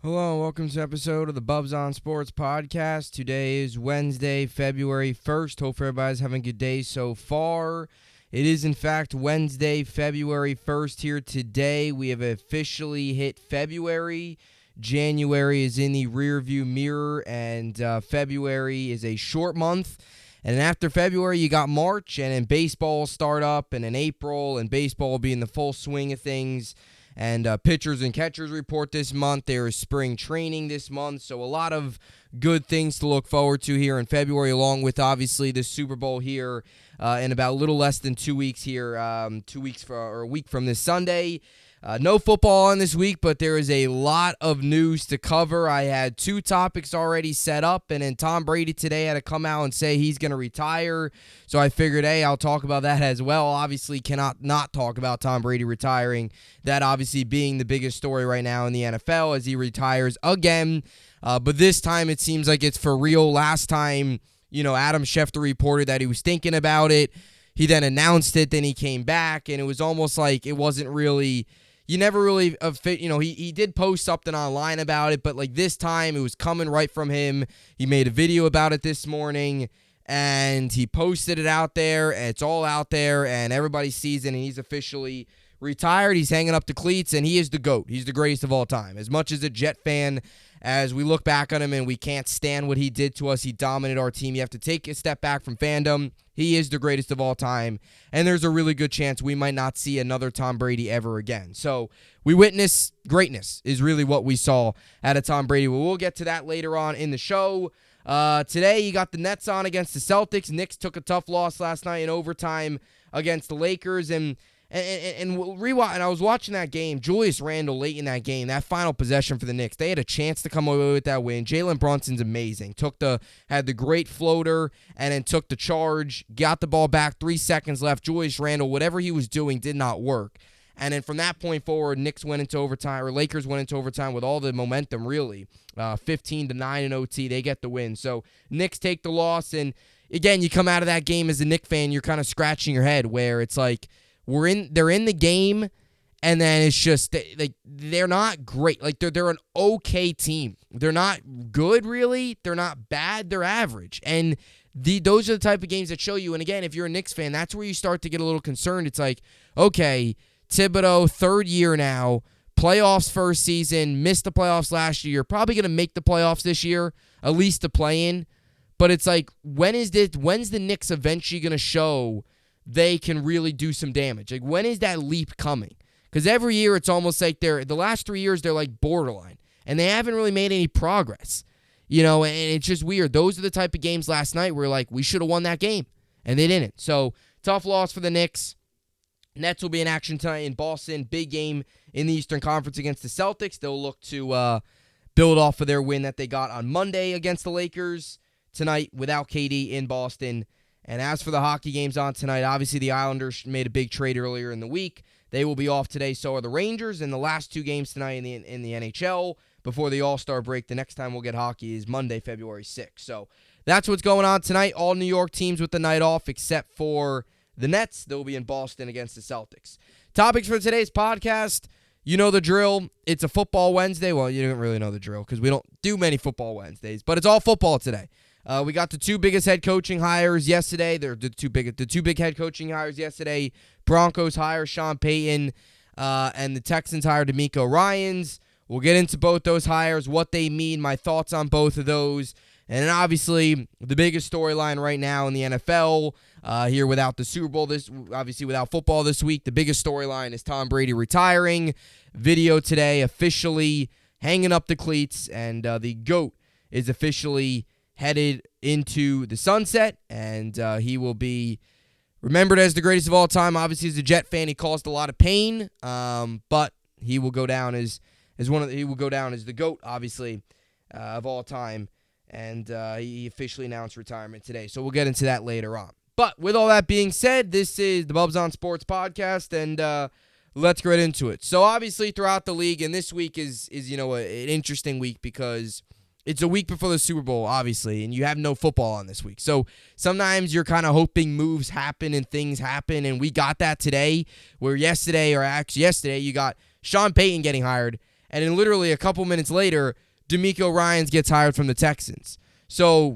Hello and welcome to an episode of the Bubbs on Sports podcast. Today is Wednesday, February 1st. Hope everybody's having a good day so far. It is, in fact, Wednesday, February 1st here today. We have officially hit February. January is in the rearview mirror, and February is a short month. And then after February, you got March, and then baseball will start up, and in April, and baseball will be in the full swing of things. And pitchers and catchers report this month. There is spring training this month, so a lot of good things to look forward to here in February, along with obviously the Super Bowl here in about a little less than 2 weeks here, a week from this Sunday. No football on this week, but there is a lot of news to cover. I had two topics already set up, and then Tom Brady today had to come out and say he's going to retire. So I figured, hey, I'll talk about that as well. Obviously, cannot not talk about Tom Brady retiring. That obviously being the biggest story right now in the NFL as he retires again. But this time it seems like it's for real. Last time, Adam Schefter reported that he was thinking about it. He then announced it, then he came back, and it was almost like it wasn't really... You never really fit, he did post something online about it, but like this time it was coming right from him. He made a video about it this morning, and he posted it out there, and it's all out there, and everybody sees it, and he's officially retired. He's hanging up the cleats, and he is the GOAT. He's the greatest of all time. As much as a Jet fan, as we look back on him and we can't stand what he did to us, he dominated our team. You have to take a step back from fandom. He is the greatest of all time, and there's a really good chance we might not see another Tom Brady ever again. So we witness greatness is really what we saw out of Tom Brady. We'll get to that later on in the show. Today, you got the Nets on against the Celtics. Knicks took a tough loss last night in overtime against the Lakers, and I was watching that game. Julius Randle late in that game, that final possession for the Knicks, they had a chance to come away with that win. Jalen Brunson's amazing. Had the great floater and then took the charge, got the ball back, 3 seconds left. Julius Randle, whatever he was doing, did not work. And then from that point forward, Lakers went into overtime with all the momentum, really. 15-9 in OT, they get the win. So Knicks take the loss, and again, you come out of that game as a Knicks fan, you're kind of scratching your head where it's like, they're in the game, and then it's just they're not great. Like they're an okay team. They're not good really. They're not bad. They're average. And those are the type of games that show you. And again, if you're a Knicks fan, that's where you start to get a little concerned. It's like, okay, Thibodeau, third year now, playoffs first season, missed the playoffs last year. Probably gonna make the playoffs this year, at least to play in. But it's like, when's the Knicks eventually gonna show they can really do some damage? Like, when is that leap coming? Because every year it's almost like the last 3 years they're like borderline, and they haven't really made any progress, and it's just weird. Those are the type of games last night where like we should have won that game, and they didn't. So tough loss for the Knicks. Nets will be in action tonight in Boston. Big game in the Eastern Conference against the Celtics. They'll look to build off of their win that they got on Monday against the Lakers tonight without KD in Boston. And as for the hockey games on tonight, obviously the Islanders made a big trade earlier in the week. They will be off today, so are the Rangers. And the last two games tonight in the NHL before the All-Star break. The next time we'll get hockey is Monday, February 6th. So that's what's going on tonight. All New York teams with the night off except for the Nets. They'll be in Boston against the Celtics. Topics for today's podcast. You know the drill. It's a football Wednesday. Well, you don't really know the drill because we don't do many football Wednesdays, but it's all football today. We got the two biggest head coaching hires yesterday. They're the two big head coaching hires yesterday. Broncos hire Sean Payton, and the Texans hire DeMeco Ryans. We'll get into both those hires, what they mean, my thoughts on both of those. And then obviously the biggest storyline right now in the NFL, here without the Super Bowl, obviously without football this week, the biggest storyline is Tom Brady retiring. Video today officially hanging up the cleats, and the GOAT is officially headed into the sunset, and he will be remembered as the greatest of all time. Obviously, as a Jet fan, he caused a lot of pain, but he will go down as the GOAT, obviously, of all time. And he officially announced retirement today, so we'll get into that later on. But with all that being said, this is the Bubbs on Sports podcast, and let's get into it. So obviously, throughout the league, and this week is an interesting week because it's a week before the Super Bowl, obviously, and you have no football on this week. So sometimes you're kind of hoping moves happen and things happen, and we got that today, where yesterday, you got Sean Payton getting hired, And then literally a couple minutes later, D'Amico Ryans gets hired from the Texans. So,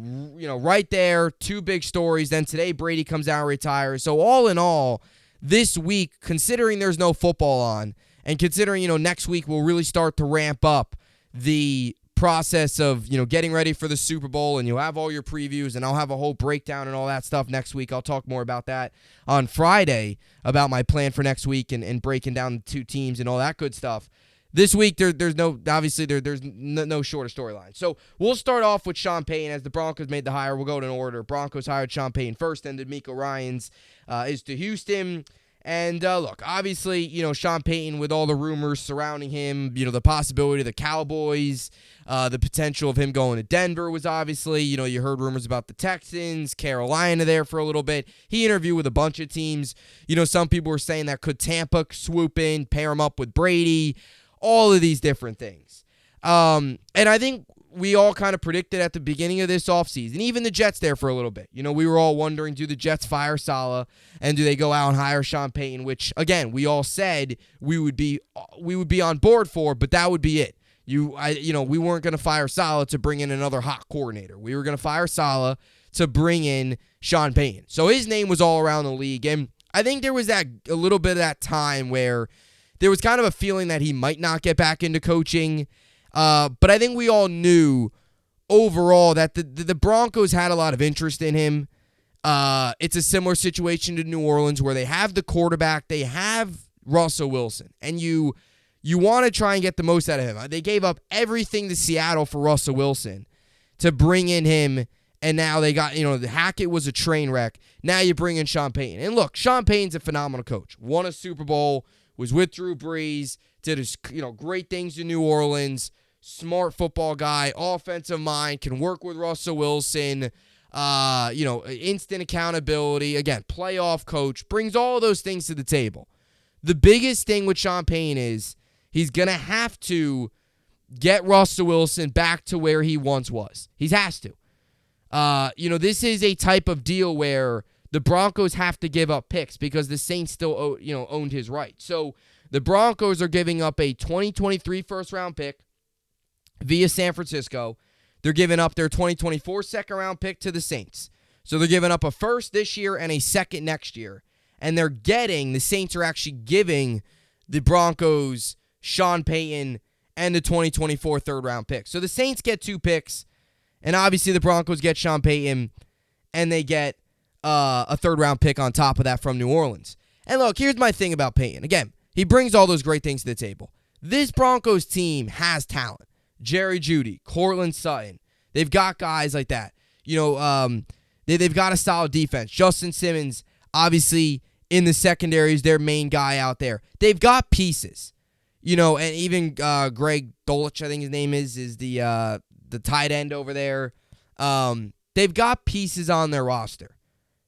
right there, two big stories. Then today, Brady comes out and retires. So all in all, this week, considering there's no football on, and considering, next week we'll really start to ramp up the process of, getting ready for the Super Bowl, and you'll have all your previews, and I'll have a whole breakdown and all that stuff next week. I'll talk more about that on Friday, about my plan for next week and breaking down the two teams and all that good stuff. This week, there's no shorter storyline. So we'll start off with Sean Payton. As the Broncos made the hire, we'll go in order. Broncos hired Sean Payton first, and D'Amico Ryans is to Houston. And look, obviously, Sean Payton, with all the rumors surrounding him, the possibility of the Cowboys, the potential of him going to Denver was obviously, you heard rumors about the Texans, Carolina there for a little bit. He interviewed with a bunch of teams. Some people were saying that could Tampa swoop in, pair him up with Brady, all of these different things. And I think we all kind of predicted at the beginning of this offseason, even the Jets there for a little bit. We were all wondering, do the Jets fire Saleh and do they go out and hire Sean Payton, which, again, we all said we would be on board for, but that would be it. We weren't going to fire Saleh to bring in another hot coordinator. We were going to fire Saleh to bring in Sean Payton. So his name was all around the league, and I think there was a little bit of that time where there was kind of a feeling that he might not get back into coaching. But I think we all knew overall that the Broncos had a lot of interest in him. It's a similar situation to New Orleans where they have the quarterback, they have Russell Wilson, and you want to try and get the most out of him. They gave up everything to Seattle for Russell Wilson to bring in him, and now they got, Hackett was a train wreck. Now you bring in Sean Payton. And look, Sean Payton's a phenomenal coach. Won a Super Bowl, was with Drew Brees, did his, great things in New Orleans, smart football guy, offensive mind, can work with Russell Wilson, instant accountability, again, playoff coach, brings all those things to the table. The biggest thing with Sean Payton is he's going to have to get Russell Wilson back to where he once was. He has to. This is a type of deal where the Broncos have to give up picks because the Saints still, owned his right. So the Broncos are giving up a 2023 first-round pick via San Francisco. They're giving up their 2024 second-round pick to the Saints. So they're giving up a first this year and a second next year. And the Saints are actually giving the Broncos Sean Payton and the 2024 third-round pick. So the Saints get 2 picks, and obviously the Broncos get Sean Payton, and they get a third-round pick on top of that from New Orleans. And look, here's my thing about Payton. Again, he brings all those great things to the table. This Broncos team has talent. Jerry Jeudy, Courtland Sutton. They've got guys like that. They've got a solid defense. Justin Simmons, obviously, in the secondary is their main guy out there. They've got pieces. And even Greg Dulcich, I think his name is the tight end over there. They've got pieces on their roster.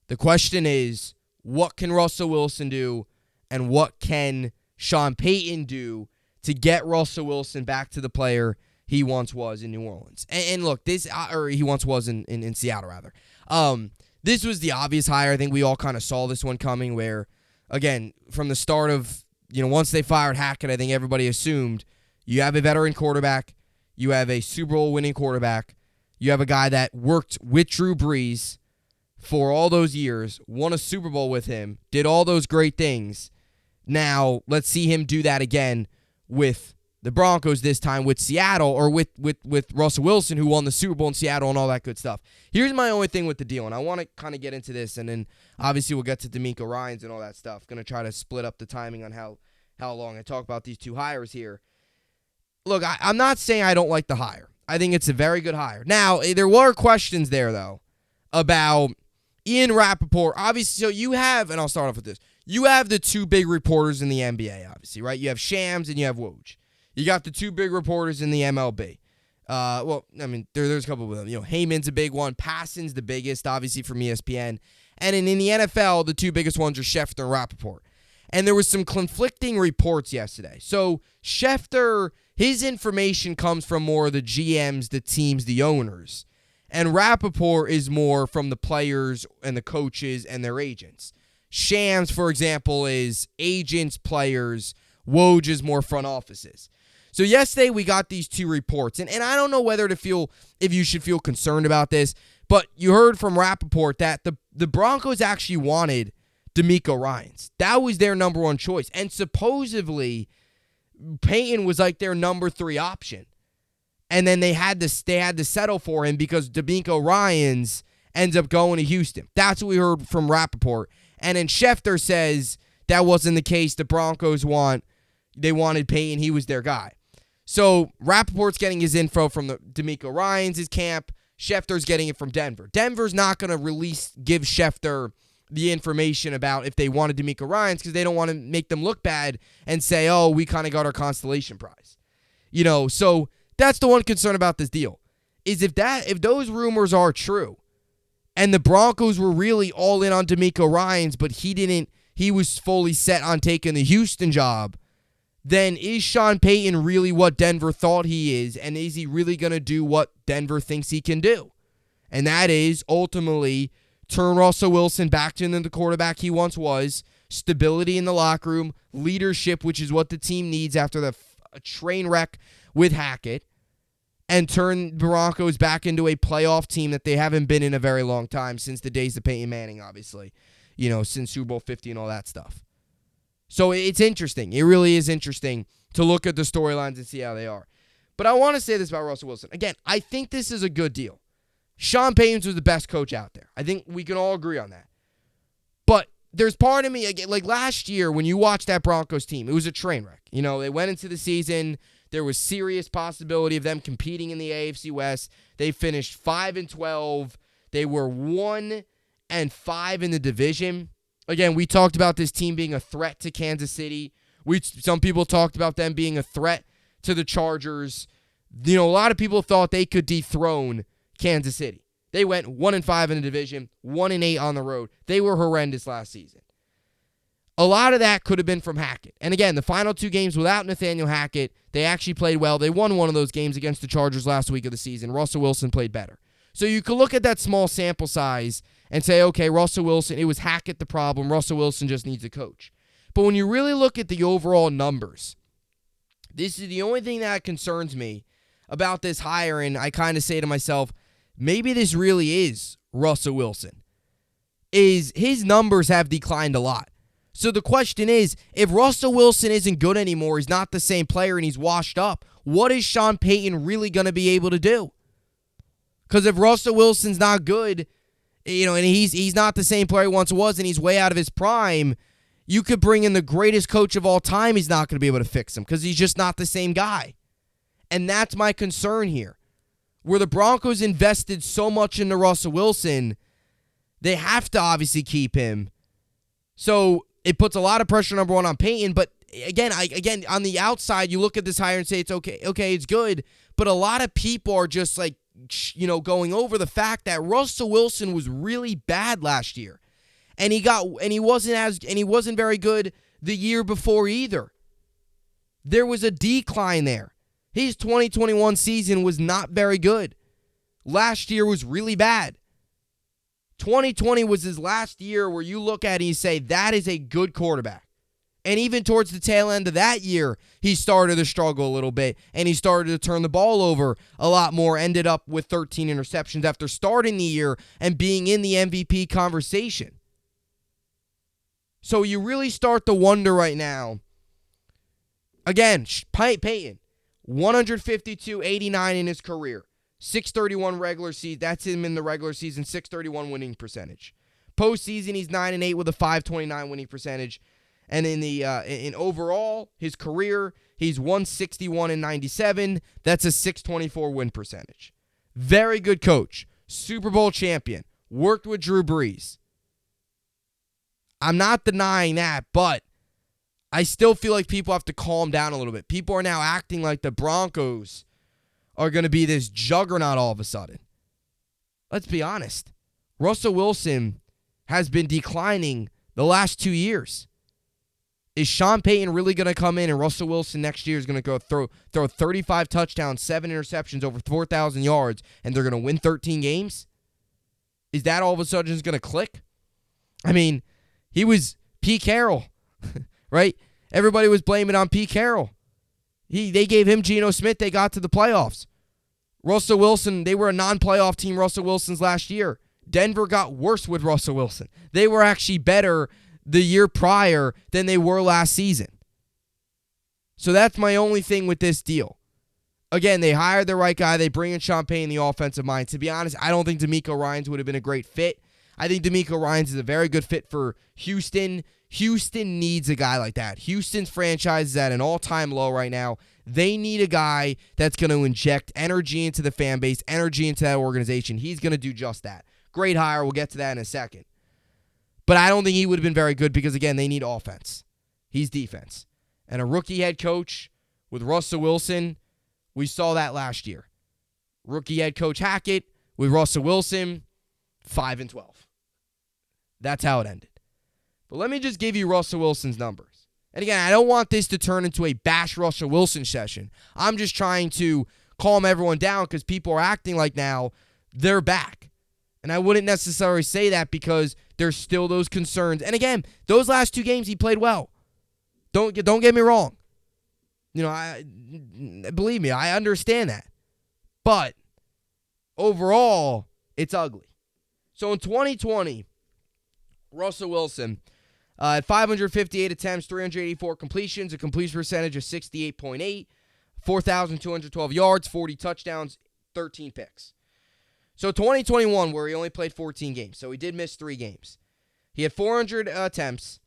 The question is, what can Russell Wilson do, and what can Sean Payton do to get Russell Wilson back to the player he once was in New Orleans? And look, he once was in Seattle, rather. This was the obvious hire. I think we all kind of saw this one coming where, again, from the start of, once they fired Hackett, I think everybody assumed you have a veteran quarterback, you have a Super Bowl winning quarterback, you have a guy that worked with Drew Brees for all those years, won a Super Bowl with him, did all those great things. Now, let's see him do that again with the Broncos, this time with Seattle, or with Russell Wilson, who won the Super Bowl in Seattle and all that good stuff. Here's my only thing with the deal, and I want to kind of get into this, and then obviously we'll get to D'Amico Ryans and all that stuff. Going to try to split up the timing on how long I talk about these two hires here. Look, I'm not saying I don't like the hire. I think it's a very good hire. Now, there were questions there, though, about Ian Rappaport. Obviously, so you have, and I'll start off with this, you have the two big reporters in the NBA, obviously, right? You have Shams and you have Woj. You got the two big reporters in the MLB. There's a couple of them. Heyman's a big one. Passon's the biggest, obviously, from ESPN. And in the NFL, the two biggest ones are Schefter and Rappaport. And there was some conflicting reports yesterday. So Schefter, his information comes from more of the GMs, the teams, the owners. And Rappaport is more from the players and the coaches and their agents. Shams, for example, is agents, players. Woj is more front offices. So yesterday we got these two reports, and I don't know if you should feel concerned about this, but you heard from Rappaport that the Broncos actually wanted DeMeco Ryans. That was their number one choice. And supposedly, Peyton was like their number 3 option. And then they had to settle for him because DeMeco Ryans ends up going to Houston. That's what we heard from Rappaport. And then Schefter says that wasn't the case. The Broncos they wanted Peyton. He was their guy. So Rappaport's getting his info from the DeMeco Ryans' camp. Schefter's getting it from Denver. Denver's not going to give Schefter the information about if they wanted DeMeco Ryans because they don't want to make them look bad and say, oh, we kind of got our consolation prize. So that's the one concern about this deal, is if those rumors are true and the Broncos were really all in on DeMeco Ryans, but he was fully set on taking the Houston job, then is Sean Payton really what Denver thought he is, and is he really going to do what Denver thinks he can do? And that is ultimately turn Russell Wilson back into the quarterback he once was, stability in the locker room, leadership, which is what the team needs after the train wreck with Hackett, and turn Broncos back into a playoff team that they haven't been in a very long time, since the days of Peyton Manning, obviously, since Super Bowl 50 and all that stuff. So it's interesting. It really is interesting to look at the storylines and see how they are. But I want to say this about Russell Wilson. Again, I think this is a good deal. Sean Payton was the best coach out there. I think we can all agree on that. But there's part of me, again, like last year when you watched that Broncos team, it was a train wreck. They went into the season. There was serious possibility of them competing in the AFC West. They finished 5-12. They were 1-5 in the division. Again, we talked about this team being a threat to Kansas City. Some people talked about them being a threat to the Chargers. A lot of people thought they could dethrone Kansas City. They went 1-5 in the division, 1-8 on the road. They were horrendous last season. A lot of that could have been from Hackett. And again, the final 2 games without Nathaniel Hackett, they actually played well. They won one of those games against the Chargers last week of the season. Russell Wilson played better. So you could look at that small sample size and say, okay, Russell Wilson, it was Hackett the problem. Russell Wilson just needs a coach. But when you really look at the overall numbers, this is the only thing that concerns me about this hire, and I kind of say to myself, maybe this really is Russell Wilson, is his numbers have declined a lot. So the question is, if Russell Wilson isn't good anymore, he's not the same player, and he's washed up, what is Sean Payton really going to be able to do? Because if Russell Wilson's not good, and he's not the same player he once was, and he's way out of his prime, you could bring in the greatest coach of all time. He's not going to be able to fix him because he's just not the same guy. And that's my concern here. Where the Broncos invested so much into Russell Wilson, they have to obviously keep him. So it puts a lot of pressure, number one, on Payton. But again, on the outside, you look at this hire and say it's okay, it's good. But a lot of people are just like, going over the fact that Russell Wilson was really bad last year. And he wasn't very good the year before either. There was a decline there. His 2021 season was not very good. Last year was really bad. 2020 was his last year where you look at it and you say, that is a good quarterback. And even towards the tail end of that year, he started to struggle a little bit, and he started to turn the ball over a lot more, ended up with 13 interceptions after starting the year and being in the MVP conversation. So you really start to wonder right now. Again, Payton, 152-89 in his career. 631 regular season. That's him in the regular season, 631 winning percentage. Postseason, he's 9-8 with a 529 winning percentage. And in overall, his career, he's 161-97. That's a 624 win percentage. Very good coach. Super Bowl champion. Worked with Drew Brees. I'm not denying that, but I still feel like people have to calm down a little bit. People are now acting like the Broncos are going to be this juggernaut all of a sudden. Let's be honest. Russell Wilson has been declining the last 2 years. Is Sean Payton really going to come in and Russell Wilson next year is going to go throw 35 touchdowns, 7 interceptions, over 4,000 yards, and they're going to win 13 games? Is that all of a sudden just going to click? I mean, he was Pete Carroll, right? Everybody was blaming on Pete Carroll. They gave him Geno Smith. They got to the playoffs. Russell Wilson, they were a non-playoff team, Russell Wilson's last year. Denver got worse with Russell Wilson. They were actually better the year prior than they were last season. So that's my only thing with this deal. Again, they hired the right guy. They bring in Champagne, the offensive mind. To be honest, I don't think DeMeco Ryans would have been a great fit. I think DeMeco Ryans is a very good fit for Houston. Houston needs a guy like that. Houston's franchise is at an all-time low right now. They need a guy that's going to inject energy into the fan base, energy into that organization. He's going to do just that. Great hire. We'll get to that in a second. But I don't think he would have been very good because, again, they need offense. He's defense. And a rookie head coach with Russell Wilson, we saw that last year. Rookie head coach Hackett with Russell Wilson, 5-12. That's how it ended. But let me just give you Russell Wilson's numbers. And again, I don't want this to turn into a bash Russell Wilson session. I'm just trying to calm everyone down because people are acting like now they're back. And I wouldn't necessarily say that because there's still those concerns. And again, those last 2 games he played well. Don't get me wrong. You know, believe me, I understand that. But overall, it's ugly. So in 2020, Russell Wilson had 558 attempts, 384 completions, a completion percentage of 68.8, 4,212 yards, 40 touchdowns, 13 picks. So 2021, where he only played 14 games, so he did miss 3 games. He had 400 attempts,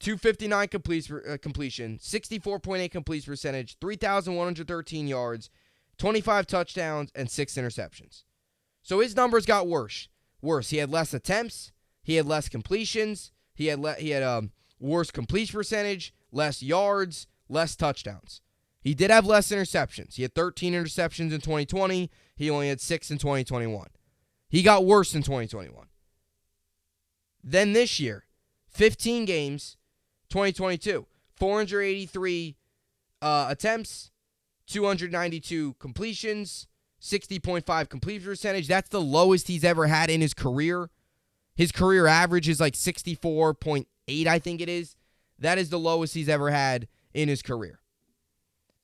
259 completion, 64.8 completion percentage, 3,113 yards, 25 touchdowns, and 6 interceptions. So his numbers got worse. He had less attempts. He had less completions. He had worse completion percentage, less yards, less touchdowns. He did have less interceptions. He had 13 interceptions in 2020. He only had 6 in 2021. He got worse in 2021. Then this year, 15 games, 2022, 483 attempts, 292 completions, 60.5 completion percentage. That's the lowest he's ever had in his career. His career average is like 64.8, I think it is. That is the lowest he's ever had in his career.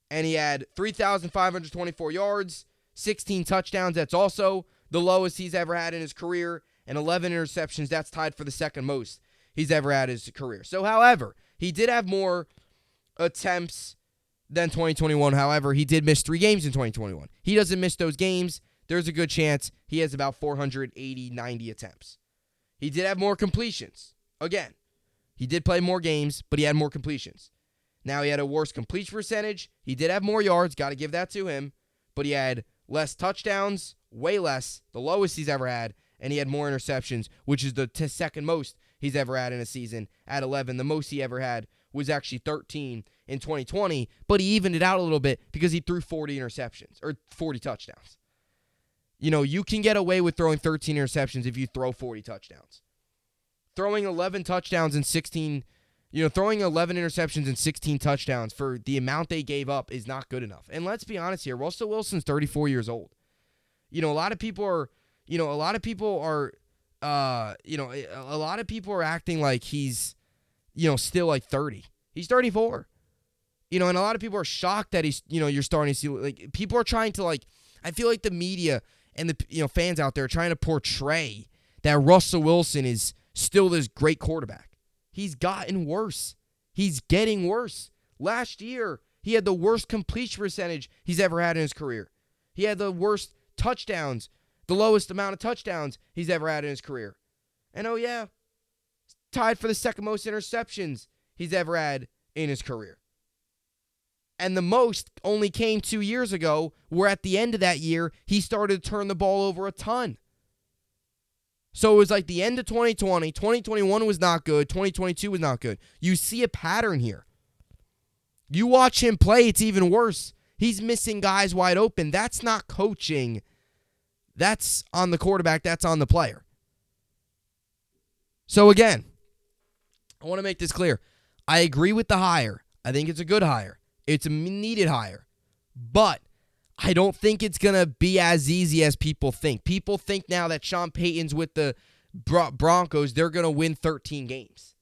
And he had 3,524 yards, 16 touchdowns. That's also the lowest he's ever had in his career. And 11 interceptions. That's tied for the second most he's ever had in his career. So, however, he did have more attempts than 2021. However, he did miss 3 games in 2021. He doesn't miss those games. There's a good chance he has about 480, 90 attempts. He did have more completions. Again, he did play more games, but he had more completions. Now he had a worse completion percentage. He did have more yards. Got to give that to him. But he had less touchdowns, way less, the lowest he's ever had. And he had more interceptions, which is the second most he's ever had in a season at 11. The most he ever had was actually 13 in 2020. But he evened it out a little bit because he threw 40 interceptions or 40 touchdowns. You know, you can get away with throwing 13 interceptions if you throw 40 touchdowns. Throwing 11 touchdowns and 16, throwing 11 interceptions and 16 touchdowns for the amount they gave up is not good enough. And let's be honest here, Russell Wilson's 34 years old. A lot of people are acting like he's, still like 30. He's 34. And a lot of people are shocked that he's, you're starting to see, like, people are trying to, like, I feel like the media and the fans out there are trying to portray that Russell Wilson is still this great quarterback. He's gotten worse. He's getting worse. Last year, he had the worst completion percentage he's ever had in his career. He had the worst touchdowns, the lowest amount of touchdowns he's ever had in his career. And tied for the second most interceptions he's ever had in his career. And the most only came 2 years ago, where at the end of that year, he started to turn the ball over a ton. So it was like the end of 2020. 2021 was not good. 2022 was not good. You see a pattern here. You watch him play, it's even worse. He's missing guys wide open. That's not coaching. That's on the quarterback. That's on the player. So again, I want to make this clear. I agree with the hire. I think it's a good hire. It's a needed hire. But I don't think it's going to be as easy as people think. People think now that Sean Payton's with the Broncos, they're going to win 13 games.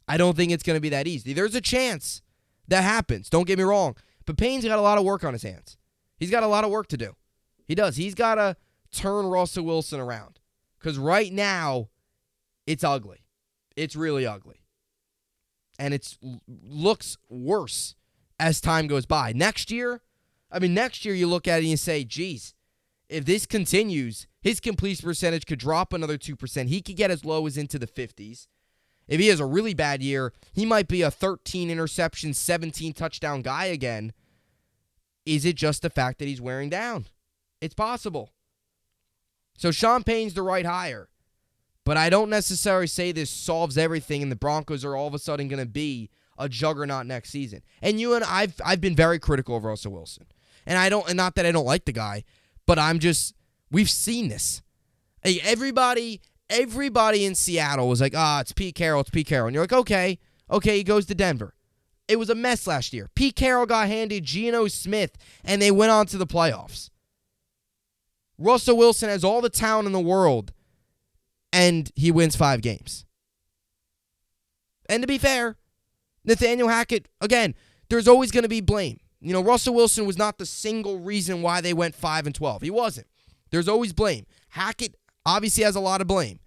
I don't think it's going to be that easy. There's a chance that happens. Don't get me wrong. But Payne's got a lot of work on his hands. He's got a lot of work to do. He does. He's got to turn Russell Wilson around. Because right now, it's ugly. It's really ugly. And it looks worse as time goes by. Next year you look at it and you say, geez, if this continues, his completion percentage could drop another 2%. He could get as low as into the 50s. If he has a really bad year, he might be a 13 interception, 17 touchdown guy again. Is it just the fact that he's wearing down? It's possible. So Sean Payne's the right hire. But I don't necessarily say this solves everything and the Broncos are all of a sudden going to be a juggernaut next season. And I've been very critical of Russell Wilson. And not that I don't like the guy, but we've seen this. Hey, everybody in Seattle was like, it's Pete Carroll. And you're like, okay, he goes to Denver. It was a mess last year. Pete Carroll got handed Geno Smith, and they went on to the playoffs. Russell Wilson has all the talent in the world, and he wins 5 games. And to be fair, Nathaniel Hackett, again, there's always going to be blame. Russell Wilson was not the single reason why they went 5-12. He wasn't. There's always blame. Hackett obviously has a lot of blame.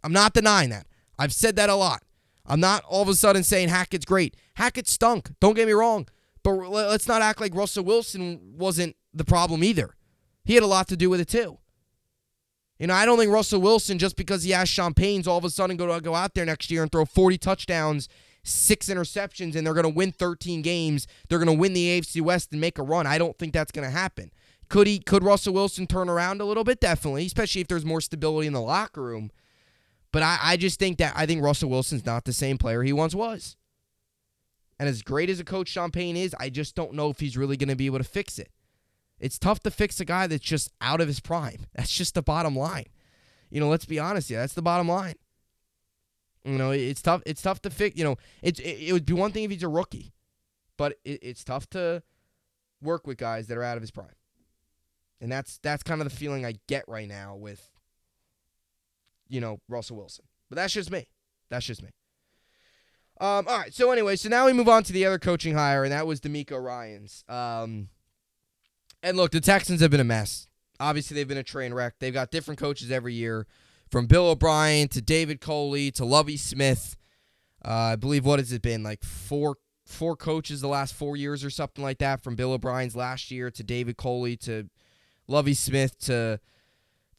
I'm not denying that. I've said that a lot. I'm not all of a sudden saying Hackett's great. Hackett stunk. Don't get me wrong. But let's not act like Russell Wilson wasn't the problem either. He had a lot to do with it too. I don't think Russell Wilson, just because he has Sean Payne's, all of a sudden go out there next year and throw 40 touchdowns, 6 interceptions, and they're going to win 13 games. They're going to win the AFC West and make a run. I don't think that's going to happen. Could Russell Wilson turn around a little bit? Definitely, especially if there's more stability in the locker room. But I just think Russell Wilson's not the same player he once was. And as great as a coach Sean Payne is, I just don't know if he's really going to be able to fix it. It's tough to fix a guy that's just out of his prime. That's just the bottom line. Let's be honest here. That's the bottom line. It's tough. It's tough to fix. It would be one thing if he's a rookie, but it's tough to work with guys that are out of his prime. And that's kind of the feeling I get right now with, Russell Wilson. But that's just me. All right. So anyway, now we move on to the other coaching hire, and that was DeMeco Ryans. And look, the Texans have been a mess. Obviously, they've been a train wreck. They've got different coaches every year, from Bill O'Brien to David Coley to Lovie Smith. I believe, what has it been, like four coaches the last 4 years or something like that, from Bill O'Brien's last year to David Coley to Lovie Smith to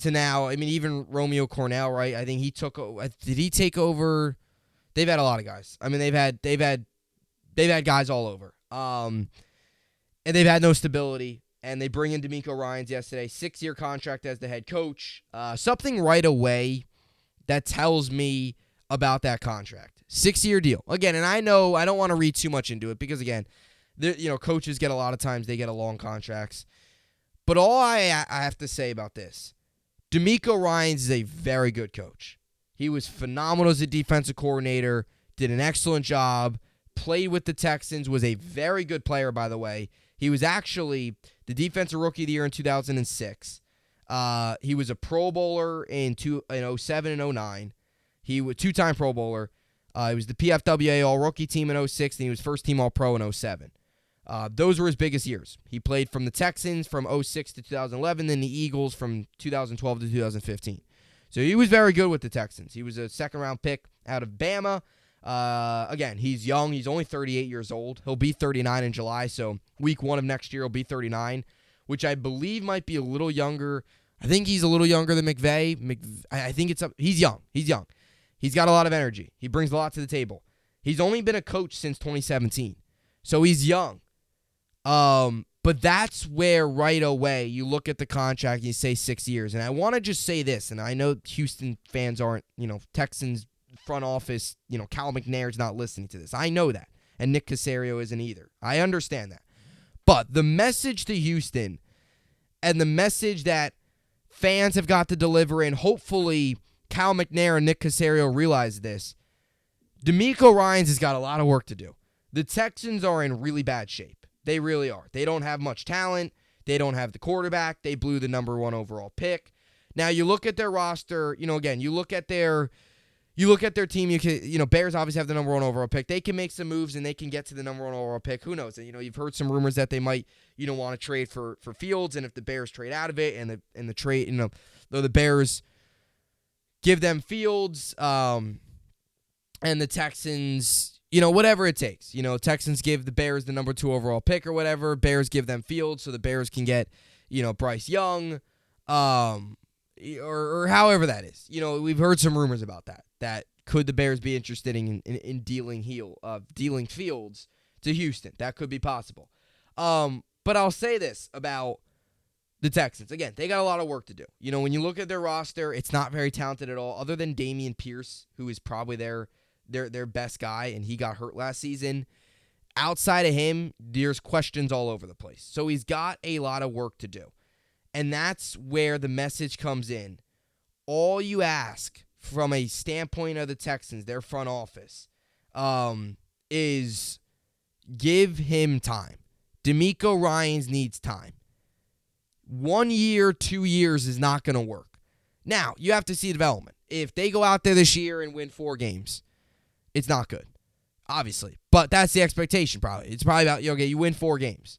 now. I mean, even Romeo Cornell, right? I think he took. Did he take over? They've had a lot of guys. I mean, they've had guys all over. And they've had no stability. And they bring in DeMeco Ryans yesterday, 6-year contract as the head coach. Something right away that tells me about that contract. 6-year deal. Again, and I know I don't want to read too much into it because, again, coaches get a lot of times, they get long contracts. But all I have to say about this, DeMeco Ryans is a very good coach. He was phenomenal as a defensive coordinator, did an excellent job, played with the Texans, was a very good player, by the way. He was actually the Defensive Rookie of the Year in 2006. He was a Pro Bowler in 07 and 09. He was two-time Pro Bowler. He was the PFWA All-Rookie team in 06, and he was first-team All-Pro in 07. Those were his biggest years. He played from the Texans from 06 to 2011, then the Eagles from 2012 to 2015. So he was very good with the Texans. He was a second-round pick out of Bama. Again, he's young. He's only 38 years old. He'll be 39 in July, so week 1 of next year he'll be 39, which I believe might be a little younger. I think he's a little younger than McVay. I think it's up. He's young. He's got a lot of energy. He brings a lot to the table. He's only been a coach since 2017, so he's young. But that's where right away you look at the contract and you say 6 years. And I want to just say this, and I know Houston fans aren't, Texans front office, Cal McNair's not listening to this. I know that. And Nick Caserio isn't either. I understand that. But the message to Houston and the message that fans have got to deliver, and hopefully Cal McNair and Nick Caserio realize this, DeMeco Ryans has got a lot of work to do. The Texans are in really bad shape. They really are. They don't have much talent. They don't have the quarterback. They blew the number 1 overall pick. Now, you look at their roster, again, you look at their You look at their team, Bears obviously have the number 1 overall pick. They can make some moves and they can get to the number 1 overall pick. Who knows? You've heard some rumors that they might, want to trade for Fields, and if the Bears trade out of it and the trade, though the Bears give them Fields, and the Texans, whatever it takes. Texans give the Bears the number 2 overall pick or whatever. Bears give them Fields so the Bears can get, Bryce Young, or however that is. We've heard some rumors about that. That could the Bears be interested in dealing Fields to Houston? That could be possible. But I'll say this about the Texans. Again, they got a lot of work to do. When you look at their roster, it's not very talented at all, other than Dameon Pierce, who is probably their best guy, and he got hurt last season. Outside of him, there's questions all over the place. So he's got a lot of work to do. And that's where the message comes in. All you ask from a standpoint of the Texans, their front office, is give him time. DeMeco Ryans needs time. 1 year, 2 years is not going to work. Now, you have to see development. If they go out there this year and win 4 games, it's not good, obviously. But that's the expectation probably. It's probably about, you win 4 games.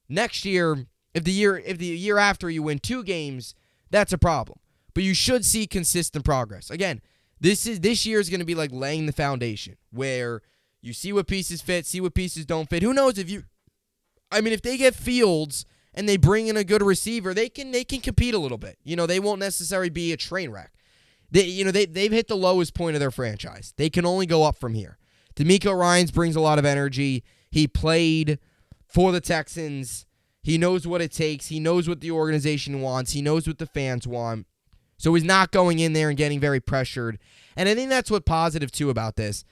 Next year, if the year after you win 2 games, that's a problem. But you should see consistent progress. Again, this year is going to be like laying the foundation, where you see what pieces fit, see what pieces don't fit. Who knows if they get Fields and they bring in a good receiver, they can compete a little bit. They won't necessarily be a train wreck. They've hit the lowest point of their franchise. They can only go up from here. DeMeco Ryans brings a lot of energy. He played for the Texans. He knows what it takes. He knows what the organization wants. He knows what the fans want. So he's not going in there and getting very pressured. And I think that's what's positive, too, about this.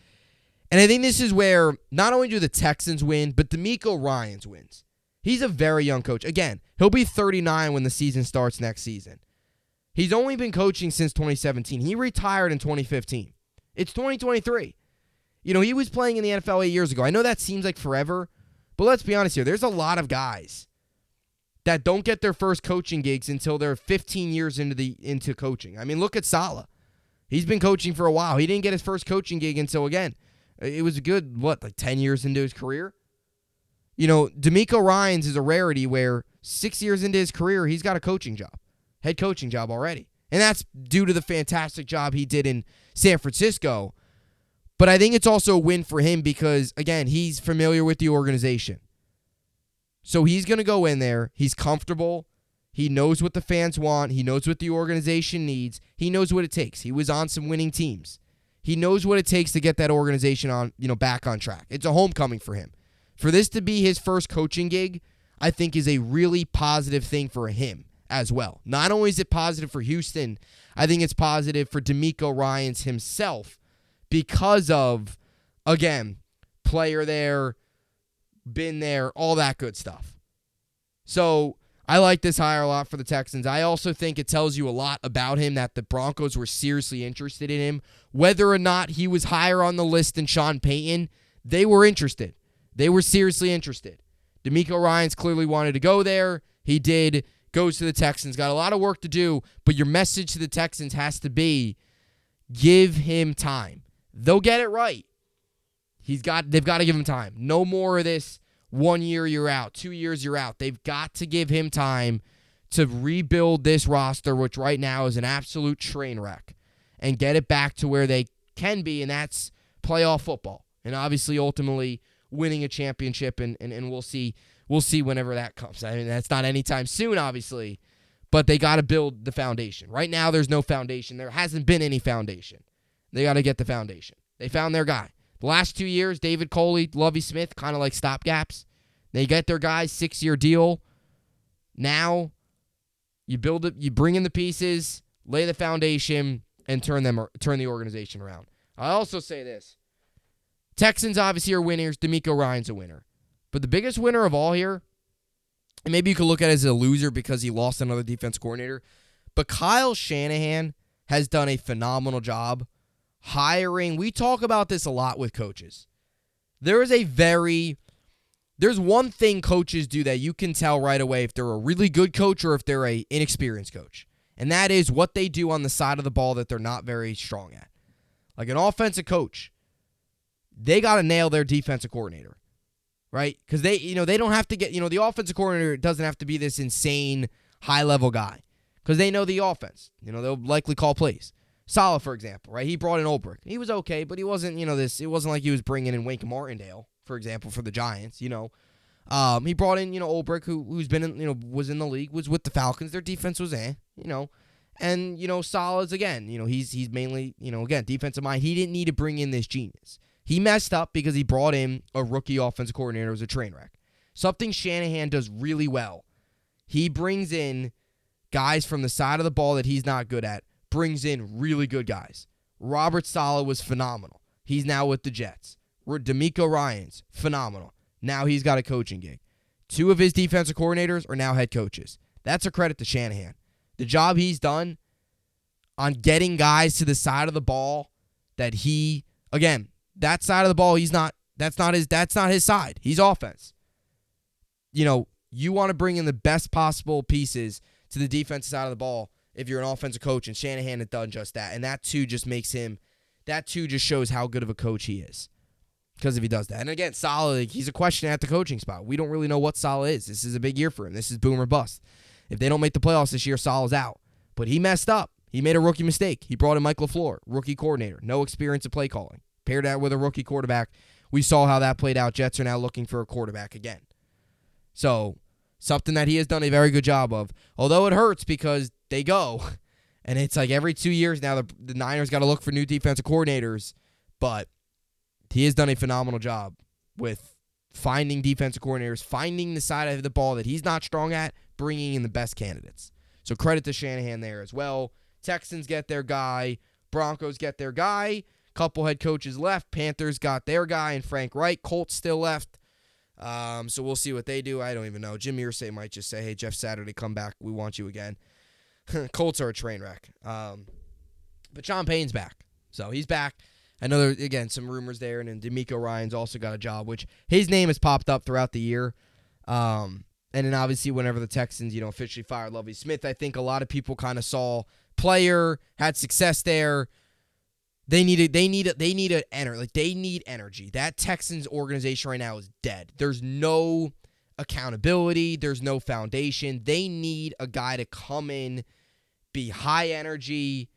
And I think this is where not only do the Texans win, but DeMeco Ryans wins. He's a very young coach. Again, he'll be 39 when the season starts next season. He's only been coaching since 2017. He retired in 2015. It's 2023. He was playing in the NFL 8 years ago. I know that seems like forever, but let's be honest here. There's a lot of guys that don't get their first coaching gigs until they're 15 years into coaching. I mean, look at Saleh. He's been coaching for a while. He didn't get his first coaching gig until, again, it was a good, 10 years into his career? DeMeco Ryans is a rarity where 6 years into his career, he's got a coaching job, head coaching job already. And that's due to the fantastic job he did in San Francisco. But I think it's also a win for him because, again, he's familiar with the organization. So he's going to go in there. He's comfortable. He knows what the fans want. He knows what the organization needs. He knows what it takes. He was on some winning teams. He knows what it takes to get that organization on, back on track. It's a homecoming for him. For this to be his first coaching gig, I think is a really positive thing for him as well. Not only is it positive for Houston, I think it's positive for DeMeco Ryans himself because of, again, player there, been there, all that good stuff. So I like this hire a lot for the Texans. I also think it tells you a lot about him that the Broncos were seriously interested in him. Whether or not he was higher on the list than Sean Payton, they were interested. They were seriously interested. DeMeco Ryans clearly wanted to go there. He did. Goes to the Texans. Got a lot of work to do, but your message to the Texans has to be, give him time. They'll get it right. They've got to give him time. No more of this 1 year you're out, 2 years you're out. They've got to give him time to rebuild this roster, which right now is an absolute train wreck, and get it back to where they can be, and that's playoff football. And obviously, ultimately, winning a championship, and we'll see whenever that comes. I mean, that's not anytime soon, obviously, but they got to build the foundation. Right now, there's no foundation. There hasn't been any foundation. They got to get the foundation. They found their guy. The last 2 years, David Coley, Lovie Smith, kind of like stopgaps. They get their guys, 6-year deal. Now, you build it, you bring in the pieces, lay the foundation, and turn the organization around. I also say this. Texans obviously are winners. DeMeco Ryans a winner. But the biggest winner of all here, and maybe you could look at it as a loser because he lost another defense coordinator, but Kyle Shanahan has done a phenomenal job hiring. We talk about this a lot with coaches. There's one thing coaches do that you can tell right away if they're a really good coach or if they're an inexperienced coach. And that is what they do on the side of the ball that they're not very strong at. Like an offensive coach, they got to nail their defensive coordinator, right? Because they don't have to get, the offensive coordinator doesn't have to be this insane high-level guy because they know the offense. They'll likely call plays. Saleh, for example, right? He brought in Ulbrich. He was okay, but he wasn't, it wasn't like he was bringing in Wink Martindale, for example, for the Giants, He brought in, Ulbrich, who's been in, was in the league, was with the Falcons. Their defense was And, Saleh's, again, he's mainly, again, defensive mind. He didn't need to bring in this genius. He messed up because he brought in a rookie offensive coordinator who was a train wreck. Something Shanahan does really well. He brings in guys from the side of the ball that he's not good at, brings in really good guys. Robert Saleh was phenomenal. He's now with the Jets. DeMeco Ryans, phenomenal. Now he's got a coaching gig. 2 of his defensive coordinators are now head coaches. That's a credit to Shanahan. The job he's done on getting guys to the side of the ball that that side of the ball, that's not his side. He's offense. You want to bring in the best possible pieces to the defensive side of the ball if you're an offensive coach, and Shanahan has done just that. And that too just shows how good of a coach he is. Because if he does that. And again, Saleh, he's a question at the coaching spot. We don't really know what Saleh is. This is a big year for him. This is boom or bust. If they don't make the playoffs this year, Saleh's out. But he messed up. He made a rookie mistake. He brought in Mike LaFleur, rookie coordinator, no experience of play calling. Paired that with a rookie quarterback. We saw how that played out. Jets are now looking for a quarterback again. So, something that he has done a very good job of. Although it hurts because they go. And it's like every 2 years now the Niners got to look for new defensive coordinators. But he has done a phenomenal job with finding defensive coordinators, finding the side of the ball that he's not strong at, bringing in the best candidates. So credit to Shanahan there as well. Texans get their guy. Broncos get their guy. Couple head coaches left. Panthers got their guy and Frank Reich. Colts still left. So we'll see what they do. I don't even know. Jim Irsay might just say, hey, Jeff Saturday, come back. We want you again. Colts are a train wreck. But Sean Payne's back. So he's back. I know there, again, some rumors there, and then DeMeco Ryans also got a job, which his name has popped up throughout the year. And then obviously whenever the Texans, officially fired Lovie Smith, I think a lot of people kind of saw player, had success there. They need energy. That Texans organization right now is dead. There's no accountability. There's no foundation. They need a guy to come in, be high energy,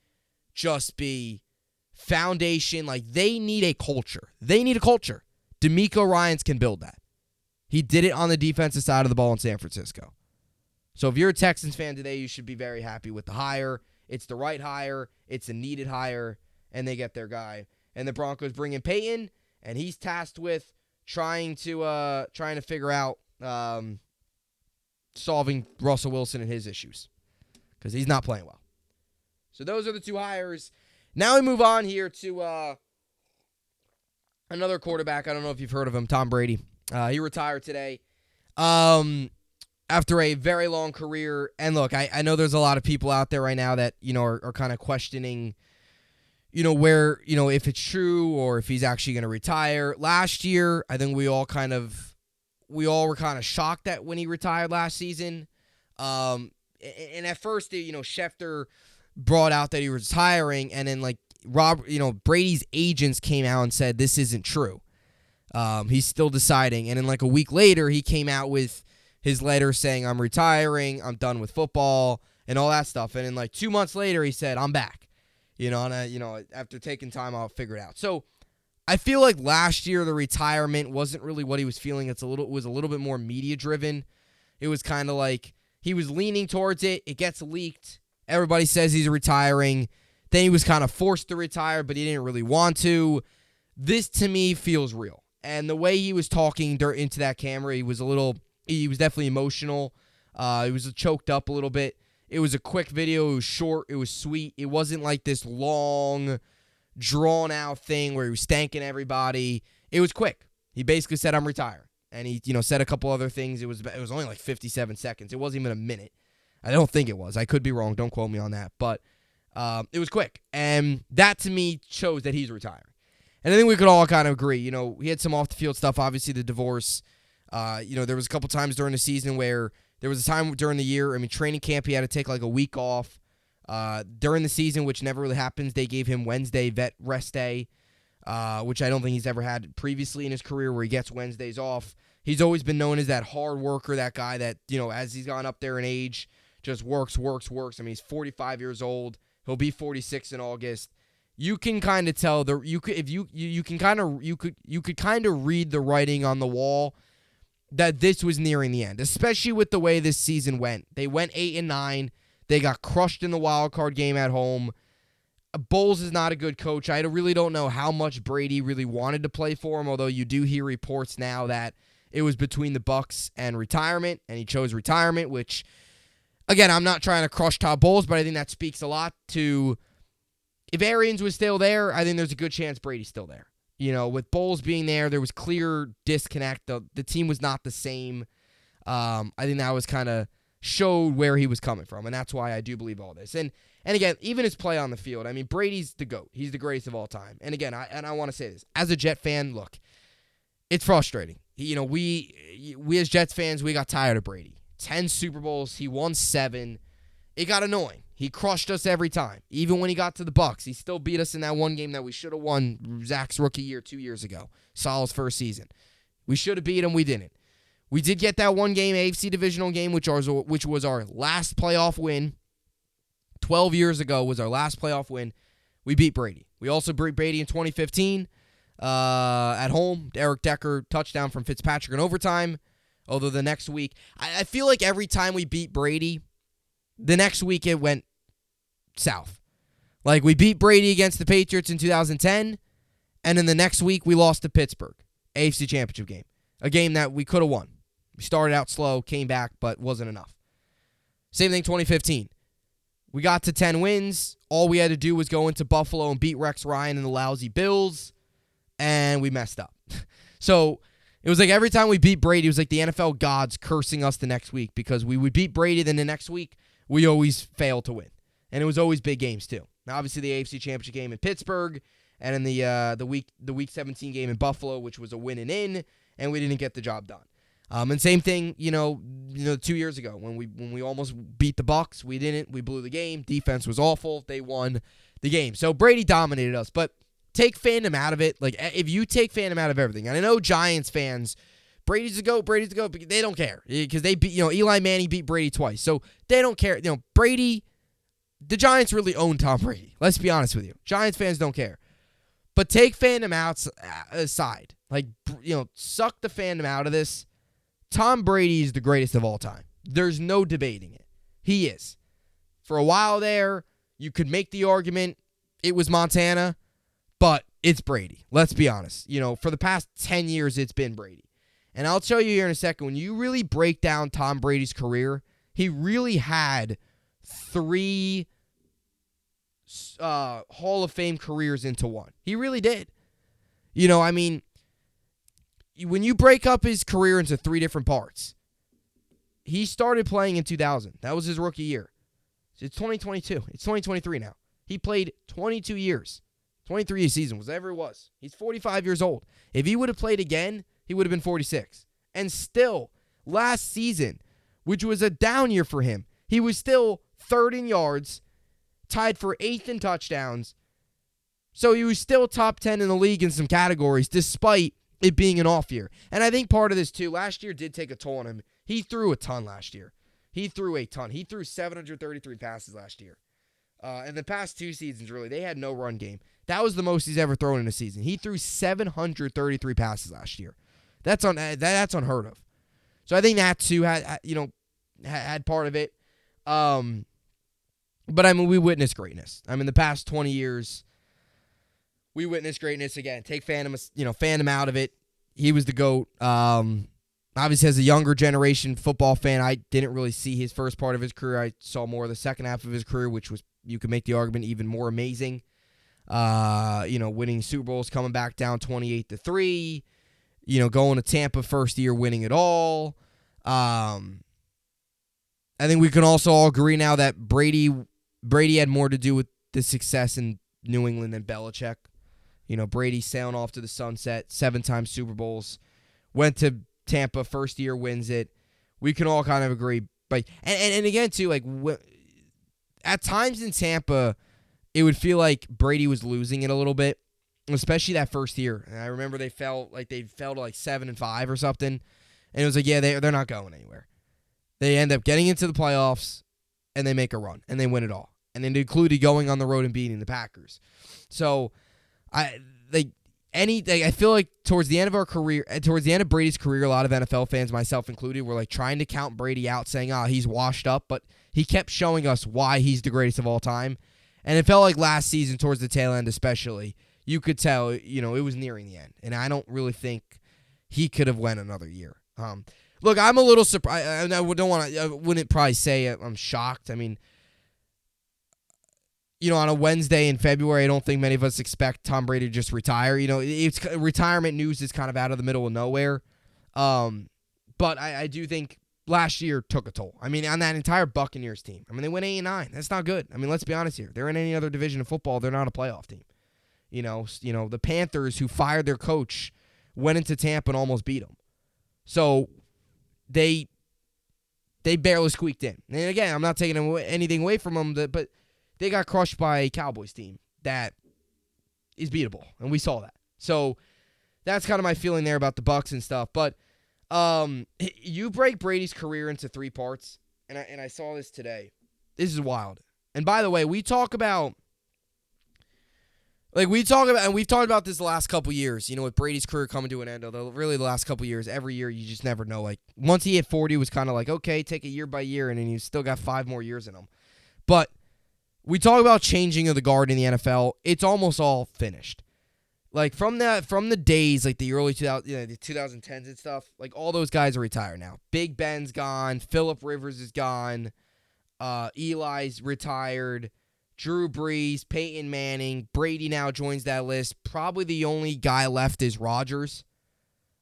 just be foundation. Like, they need a culture. DeMeco Ryans can build that. He did it on the defensive side of the ball in San Francisco. So if you're a Texans fan today, you should be very happy with the hire. It's the right hire. It's a needed hire. And they get their guy. And the Broncos bring in Peyton, and he's tasked with trying to figure out solving Russell Wilson and his issues, because he's not playing well. So those are the 2 hires. Now we move on here to another quarterback. I don't know if you've heard of him, Tom Brady. He retired today after a very long career. And look, I know there's a lot of people out there right now that are kind of questioning where, if it's true or if he's actually going to retire. Last year, I think we all were kind of shocked that when he retired last season. And at first, Schefter brought out that he was retiring, and then Brady's agents came out and said this isn't true. He's still deciding. And then a week later, he came out with his letter saying, I'm retiring, I'm done with football, and all that stuff. And then 2 months later, he said, I'm back. After taking time, I'll figure it out. So I feel like last year the retirement wasn't really what he was feeling. It was a little bit more media driven. It was kind of like he was leaning towards it. It gets leaked. Everybody says he's retiring. Then he was kind of forced to retire, but he didn't really want to. This to me feels real. And the way he was talking into that camera, he was definitely emotional. He was choked up a little bit. It was a quick video. It was short. It was sweet. It wasn't like this long, drawn-out thing where he was thanking everybody. It was quick. He basically said, I'm retiring. And he, said a couple other things. It was only 57 seconds. It wasn't even a minute. I don't think it was. I could be wrong. Don't quote me on that. But it was quick. And that, to me, shows that he's retiring. And I think we could all kind of agree. He had some off-the-field stuff. Obviously, the divorce. There was a couple times during the season where there was a time during the year, training camp, he had to take a week off. During the season, which never really happens, they gave him Wednesday vet rest day, which I don't think he's ever had previously in his career where he gets Wednesdays off. He's always been known as that hard worker, that guy that, as he's gone up there in age, just works. I mean, he's 45 years old. He'll be 46 in August. You can kind of tell you could kind of read the writing on the wall that this was nearing the end, especially with the way this season went. They went 8-9. They got crushed in the wild card game at home. Bowles is not a good coach. I really don't know how much Brady really wanted to play for him, although you do hear reports now that it was between the Bucs and retirement, and he chose retirement, which, again, I'm not trying to crush Todd Bowles, but I think that speaks a lot to, if Arians was still there, I think there's a good chance Brady's still there. With Bowles being there was clear disconnect. The team was not the same. I think that was kind of showed where he was coming from, and that's why I do believe all this. And again, even his play on the field, I mean, Brady's the GOAT. He's the greatest of all time. And again, I want to say this. As a Jet fan, look, it's frustrating. We as Jets fans, we got tired of Brady. 10 Super Bowls, he won 7. It got annoying. He crushed us every time. Even when he got to the Bucs, he still beat us in that one game that we should have won Zach's rookie year 2 years ago. Saleh's first season. We should have beat him. We didn't. We did get that one game, AFC divisional game, which was our last playoff win. 12 years ago was our last playoff win. We beat Brady. We also beat Brady in 2015 at home. Eric Decker touchdown from Fitzpatrick in overtime. Although the next week, I feel like every time we beat Brady, the next week it went south. Like we beat Brady against the Patriots in 2010, and then the next week we lost to Pittsburgh, AFC Championship game. A game that we could have won. We started out slow, came back, but wasn't enough. Same thing 2015. We got to 10 wins. All we had to do was go into Buffalo and beat Rex Ryan and the lousy Bills, and we messed up. So it was like every time we beat Brady, it was like the NFL gods cursing us the next week because we would beat Brady, then the next week we always failed to win. And it was always big games too. Now, obviously the AFC Championship game in Pittsburgh, and in the week 17 game in Buffalo, which was a win and we didn't get the job done. And same thing, 2 years ago when we almost beat the Bucs, we didn't. We blew the game. Defense was awful. They won the game. So Brady dominated us, but take fandom out of it. Like if you take fandom out of everything, and I know Giants fans, Brady's the GOAT, but they don't care because they beat. Eli Manning beat Brady twice, so they don't care. Brady, the Giants really own Tom Brady. Let's be honest with you, Giants fans don't care. But take fandom aside. Like, suck the fandom out of this. Tom Brady is the greatest of all time. There's no debating it. He is. For a while there, you could make the argument it was Montana, but it's Brady. Let's be honest. For the past 10 years, it's been Brady. And I'll tell you here in a second, when you really break down Tom Brady's career, he really had 3 Hall of Fame careers into one. He really did. When you break up his career into 3 different parts, he started playing in 2000. That was his rookie year. It's 2022. It's 2023 now. He played 22 years. 23 season, whatever it was. He's 45 years old. If he would have played again, he would have been 46. And still, last season, which was a down year for him, he was still 3rd in yards, tied for 8th in touchdowns. So he was still top 10 in the league in some categories, despite it being an off year. And I think part of this, too, last year did take a toll on him. He threw a ton last year. He threw a ton. He threw 733 passes last year. And the past 2 seasons, really, they had no run game. That was the most he's ever thrown in a season. He threw 733 passes last year. That's unheard of. So I think that, too, had part of it. But, we witnessed greatness. The past 20 years, we witnessed greatness again. Take fandom out of it. He was the GOAT. Obviously, as a younger generation football fan, I didn't really see his first part of his career. I saw more of the second half of his career, which was, you could make the argument, even more amazing. Winning Super Bowls, coming back down 28-3. Going to Tampa first year, winning it all. I think we can also all agree now that Brady had more to do with the success in New England than Belichick. Brady sailing off to the sunset, 7-time Super Bowls, went to Tampa, first year wins it. We can all kind of agree. But and again too, like at times in Tampa, it would feel like Brady was losing it a little bit, especially that first year. And I remember they fell to 7-5 or something, and it was like, yeah, they're not going anywhere. They end up getting into the playoffs, and they make a run, and they win it all, and it included going on the road and beating the Packers. So I feel like towards the end of our career, towards the end of Brady's career, a lot of NFL fans, myself included, were like trying to count Brady out, saying, he's washed up, but he kept showing us why he's the greatest of all time. And it felt like last season, towards the tail end especially, you could tell, it was nearing the end. And I don't really think he could have went another year. Look, I'm a little surprised. I wouldn't probably say I'm shocked. I mean, on a Wednesday in February, I don't think many of us expect Tom Brady to just retire. It's retirement news is kind of out of the middle of nowhere. But I do think last year took a toll. I mean, on that entire Buccaneers team. I mean, they went 8-9. That's not good. I mean, let's be honest here. They're in any other division of football. They're not a playoff team. The Panthers, who fired their coach, went into Tampa and almost beat them. So they barely squeaked in. And again, I'm not taking anything away from them, but they got crushed by a Cowboys team that is beatable, and we saw that. So that's kind of my feeling there about the Bucs and stuff. But you break Brady's career into 3 parts, and I saw this today. This is wild. And by the way, we've talked about and we've talked about this the last couple years, with Brady's career coming to an end, although really the last couple years, every year you just never know. Like, once he hit 40, it was kind of like, okay, take it year by year, and then he's still got 5 more years in him. But we talk about changing of the guard in the NFL. It's almost all finished. Like, from the days, like the early 2010s and stuff, like all those guys are retired now. Big Ben's gone. Phillip Rivers is gone. Eli's retired. Drew Brees, Peyton Manning, Brady now joins that list. Probably the only guy left is Rodgers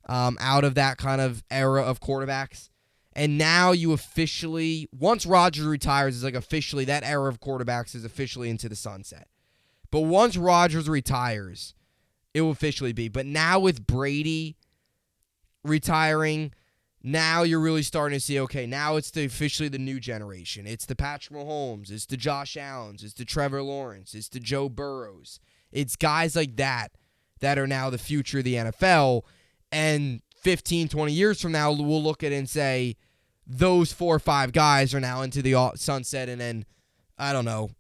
out of that kind of era of quarterbacks. And now you officially, once Rodgers retires, it's like officially, that era of quarterbacks is officially into the sunset. But once Rodgers retires, it will officially be. But now with Brady retiring, now you're really starting to see, okay, now it's officially the new generation. It's the Patrick Mahomes. It's the Josh Allens. It's the Trevor Lawrence. It's the Joe Burrows. It's guys like that are now the future of the NFL. And 15, 20 years from now, we'll look at it and say, those 4 or 5 guys are now into the sunset. And then, I don't know,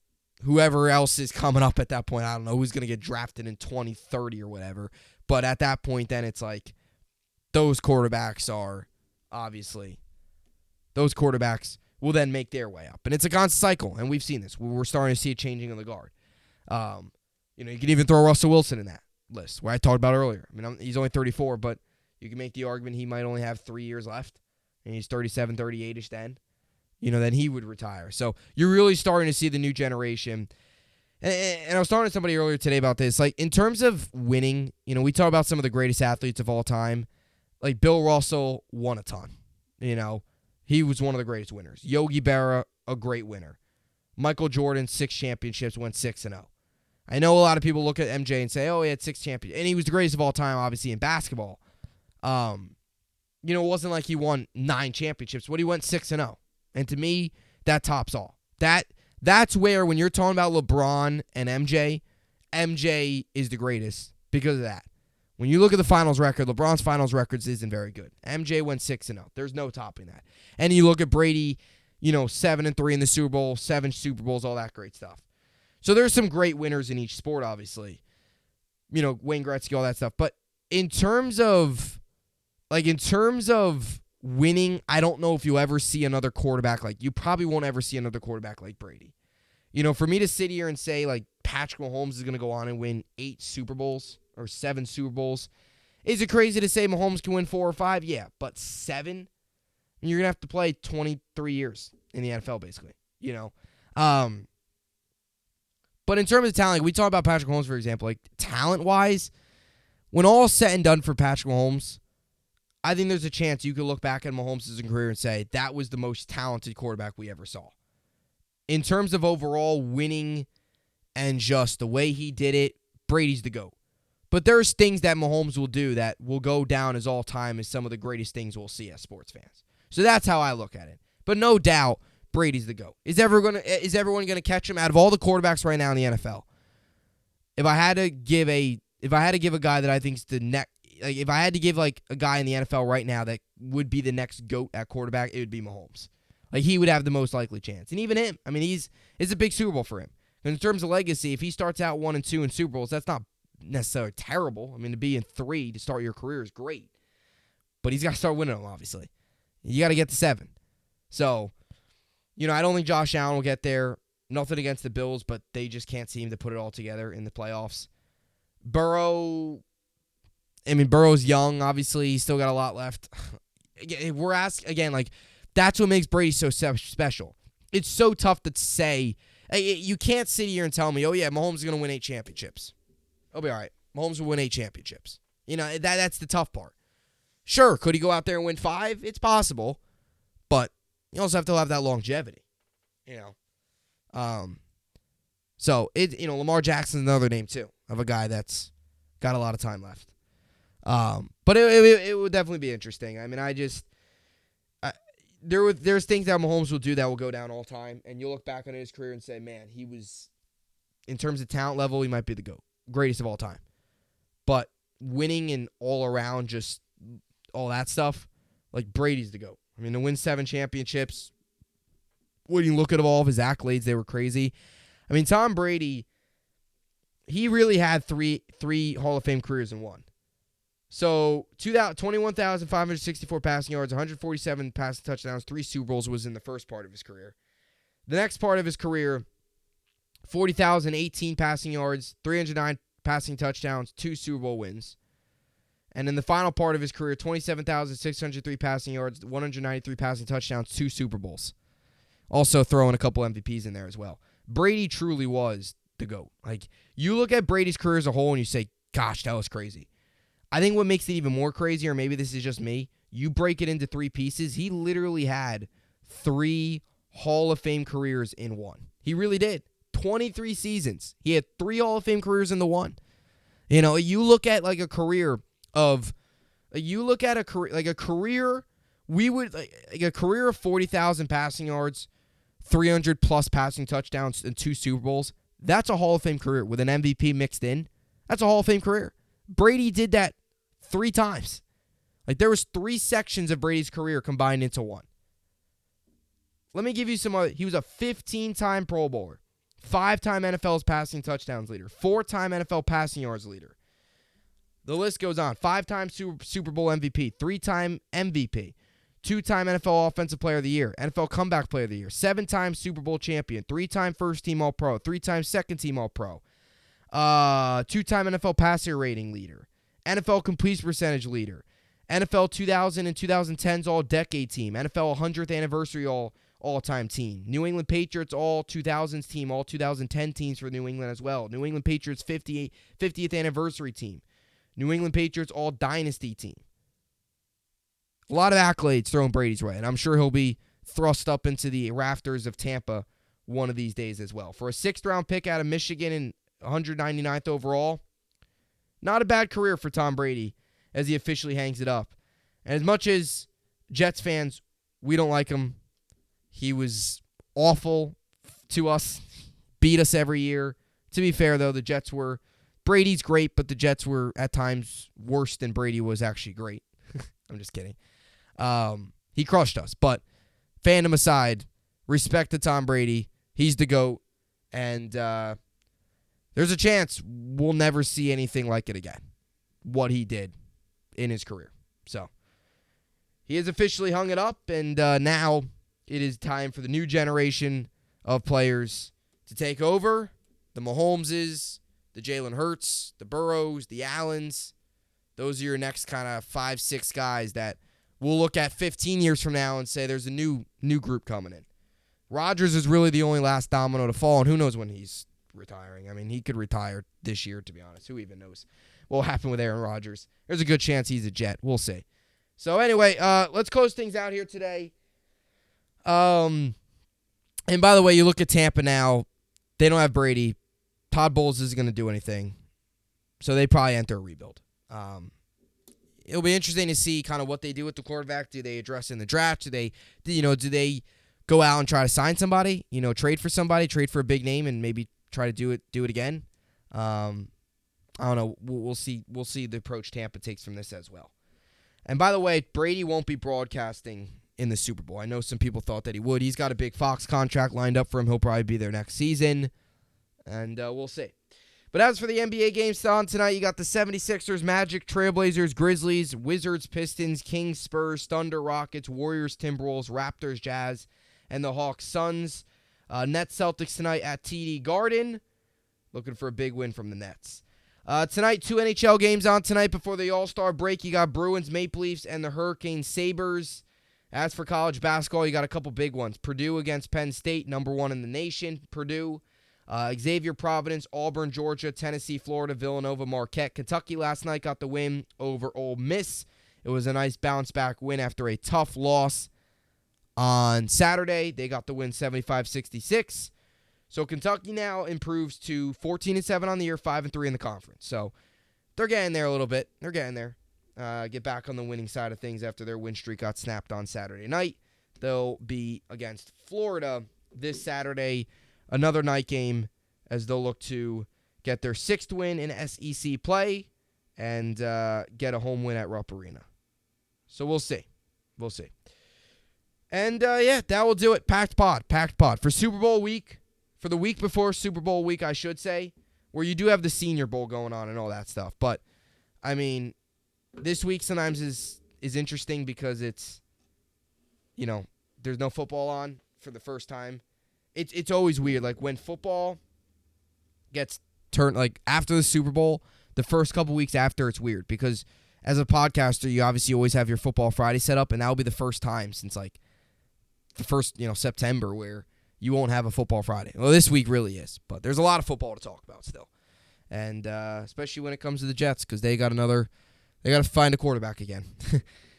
whoever else is coming up at that point, I don't know who's going to get drafted in 2030 or whatever. But at that point, then it's like, those quarterbacks are, obviously, those quarterbacks will then make their way up. And it's a constant cycle, and we've seen this. We're starting to see a changing of the guard. You can even throw Russell Wilson in that list, where I talked about earlier. I mean, he's only 34, but you can make the argument he might only have 3 years left, and he's 37, 38-ish then. Then he would retire. So you're really starting to see the new generation. And I was talking to somebody earlier today about this. Like, in terms of winning, we talk about some of the greatest athletes of all time. Like, Bill Russell won a ton. He was one of the greatest winners. Yogi Berra, a great winner. Michael Jordan, 6 championships, went 6-0. I know a lot of people look at MJ and say, oh, he had 6 championships. And he was the greatest of all time, obviously, in basketball. It wasn't like he won 9 championships, but he went 6-0. And to me, that tops all. That's where, when you're talking about LeBron and MJ is the greatest because of that. When you look at the finals record, LeBron's finals records isn't very good. MJ went 6-0. There's no topping that. And you look at Brady, 7-3 in the Super Bowl, 7 Super Bowls, all that great stuff. So there's some great winners in each sport, obviously. Wayne Gretzky, all that stuff. But in terms of winning, I don't know if you'll ever see another quarterback you probably won't ever see another quarterback like Brady. For me to sit here and say, Patrick Mahomes is going to go on and win 8 Super Bowls or 7 Super Bowls, is it crazy to say Mahomes can win 4 or 5? Yeah, but 7? You're going to have to play 23 years in the NFL, basically, But in terms of talent, we talk about Patrick Mahomes, for example, talent-wise, when all is said and done for Patrick Mahomes, I think there's a chance you could look back at Mahomes' career and say that was the most talented quarterback we ever saw. In terms of overall winning and just the way he did it, Brady's the GOAT. But there's things that Mahomes will do that will go down as all time as some of the greatest things we'll see as sports fans. So that's how I look at it. But no doubt, Brady's the GOAT. Is everyone going to catch him out of all the quarterbacks right now in the NFL? If I had to give a guy that I think's the next, like if I had to give like a guy in the NFL right now that would be the next GOAT at quarterback, it would be Mahomes. Like he would have the most likely chance. And even him, I mean, it's a big Super Bowl for him. In terms of legacy, if he starts out 1-2 in Super Bowls, that's not necessarily terrible. I mean, to be in 3 to start your career is great. But he's got to start winning them, obviously. You got to get to 7. So, I don't think Josh Allen will get there. Nothing against the Bills, but they just can't seem to put it all together in the playoffs. Burrow's young, obviously. He's still got a lot left. We're asking, again, like, that's what makes Brady so special. It's so tough to say. You can't sit here and tell me, oh, yeah, Mahomes is going to win 8 championships. I'll be all right. Mahomes will win 8 championships. That's the tough part. Sure, could he go out there and win 5? It's possible. But you also have to have that longevity. So, Lamar Jackson's another name, too, of a guy that's got a lot of time left. But it would definitely be interesting. I mean, there's things that Mahomes will do that will go down all time, and you'll look back on his career and say, man, he was, in terms of talent level, he might be the GOAT, greatest of all time. But winning and all around, just all that stuff, like Brady's the GOAT. I mean, to win 7 championships, when you look at all of his accolades, they were crazy. I mean, Tom Brady, he really had three Hall of Fame careers in one. So, 21,564 passing yards, 147 passing touchdowns, 3 Super Bowls was in the first part of his career. The next part of his career, 40,018 passing yards, 309 passing touchdowns, 2 Super Bowl wins. And in the final part of his career, 27,603 passing yards, 193 passing touchdowns, 2 Super Bowls. Also throwing a couple MVPs in there as well. Brady truly was the GOAT. Like, you look at Brady's career as a whole and you say, gosh, that was crazy. I think what makes it even more crazy, or maybe this is just me, you break it into 3 pieces. He literally had 3 Hall of Fame careers in one. He really did. 23 seasons. He had 3 Hall of Fame careers in the one. You look at like a career of, a career of 40,000 passing yards, 300 plus passing touchdowns, and 2 Super Bowls. That's a Hall of Fame career with an MVP mixed in. That's a Hall of Fame career. Brady did that 3 times. Like, there was 3 sections of Brady's career combined into one. Let me give you some other. He was a 15-time Pro Bowler, 5-time NFL's passing touchdowns leader, 4-time NFL passing yards leader. The list goes on. 5-time Super Bowl MVP, 3-time MVP, 2-time NFL Offensive Player of the Year, NFL Comeback Player of the Year, 7-time Super Bowl champion, 3-time First Team All-Pro, 3-time Second Team All-Pro, 2-time NFL passer rating leader, NFL completion percentage leader, NFL 2000 and 2010s All-Decade Team, NFL 100th Anniversary All-Time Team, New England Patriots All-2000s Team, All-2010 teams for New England as well, New England Patriots 50th Anniversary Team, New England Patriots All-Dynasty Team. A lot of accolades thrown Brady's way, and I'm sure he'll be thrust up into the rafters of Tampa one of these days as well. For a 6th-round pick out of Michigan and 199th overall, not a bad career for Tom Brady as he officially hangs it up. And as much as Jets fans, we don't like him, he was awful to us, beat us every year. To be fair, though, the Jets were, Brady's great, but the Jets were at times worse than Brady was actually great. I'm just kidding. He crushed us, but fandom aside, respect to Tom Brady. He's the GOAT, and there's a chance we'll never see anything like it again, what he did in his career. So he has officially hung it up, and now it is time for the new generation of players to take over. The Mahomeses, the Jalen Hurts, the Burrows, the Allens. Those are your next kind of 5-6 guys that we'll look at 15 years from now and say there's a new group coming in. Rodgers is really the only last domino to fall, and who knows when he's retiring. I mean, he could retire this year, to be honest. Who even knows what will happen with Aaron Rodgers? There's a good chance he's a Jet. We'll see. So anyway, let's close things out here today. And by the way, you look at Tampa now. They don't have Brady. Todd Bowles isn't going to do anything. So they probably enter a rebuild. It'll be interesting to see kind of what they do with the quarterback. Do they address in the draft? Do they go out and try to sign somebody, trade for somebody, trade for a big name, and maybe try to do it again. I don't know. We'll see. We'll see the approach Tampa takes from this as well. And by the way, Brady won't be broadcasting in the Super Bowl. I know some people thought that he would. He's got a big Fox contract lined up for him. He'll probably be there next season, and we'll see. But as for the NBA games on tonight, you got the 76ers, Magic, Trailblazers, Grizzlies, Wizards, Pistons, Kings, Spurs, Thunder, Rockets, Warriors, Timberwolves, Raptors, Jazz, and the Hawks, Suns. Nets, Celtics tonight at TD Garden. Looking for a big win from the Nets. Tonight, 2 NHL games on tonight before the All-Star break. You got Bruins, Maple Leafs, and the Hurricanes, Sabres. As for college basketball, you got a couple big ones. Purdue against Penn State, number 1 in the nation, Purdue. Xavier, Providence, Auburn, Georgia, Tennessee, Florida, Villanova, Marquette. Kentucky last night got the win over Ole Miss. It was a nice bounce-back win after a tough loss on Saturday. They got the win 75-66. So Kentucky now improves to 14-7 on the year, 5-3 in the conference. So they're getting there a little bit. They're getting there. Get back on the winning side of things after their win streak got snapped on Saturday night. They'll be against Florida this Saturday. Another night game as they'll look to get their 6th win in SEC play and get a home win at Rupp Arena. So we'll see. We'll see. And, that will do it. Packed pod. For Super Bowl week, for the week before Super Bowl week, I should say, where you do have the Senior Bowl going on and all that stuff. But, I mean, this week sometimes is interesting because it's, there's no football on for the first time. It's always weird. Like, when football gets turned, like, after the Super Bowl, the first couple weeks after, it's weird. Because as a podcaster, you obviously always have your Football Friday set up, and that will be the first time since, like, the first, September where you won't have a Football Friday. Well, this week really is. But there's a lot of football to talk about still. And especially when it comes to the Jets because they got to find a quarterback again.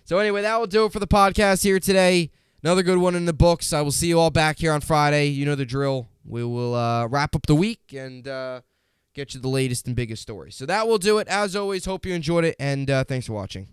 So anyway, that will do it for the podcast here today. Another good one in the books. I will see you all back here on Friday. You know the drill. We will wrap up the week and get you the latest and biggest stories. So that will do it. As always, hope you enjoyed it, and thanks for watching.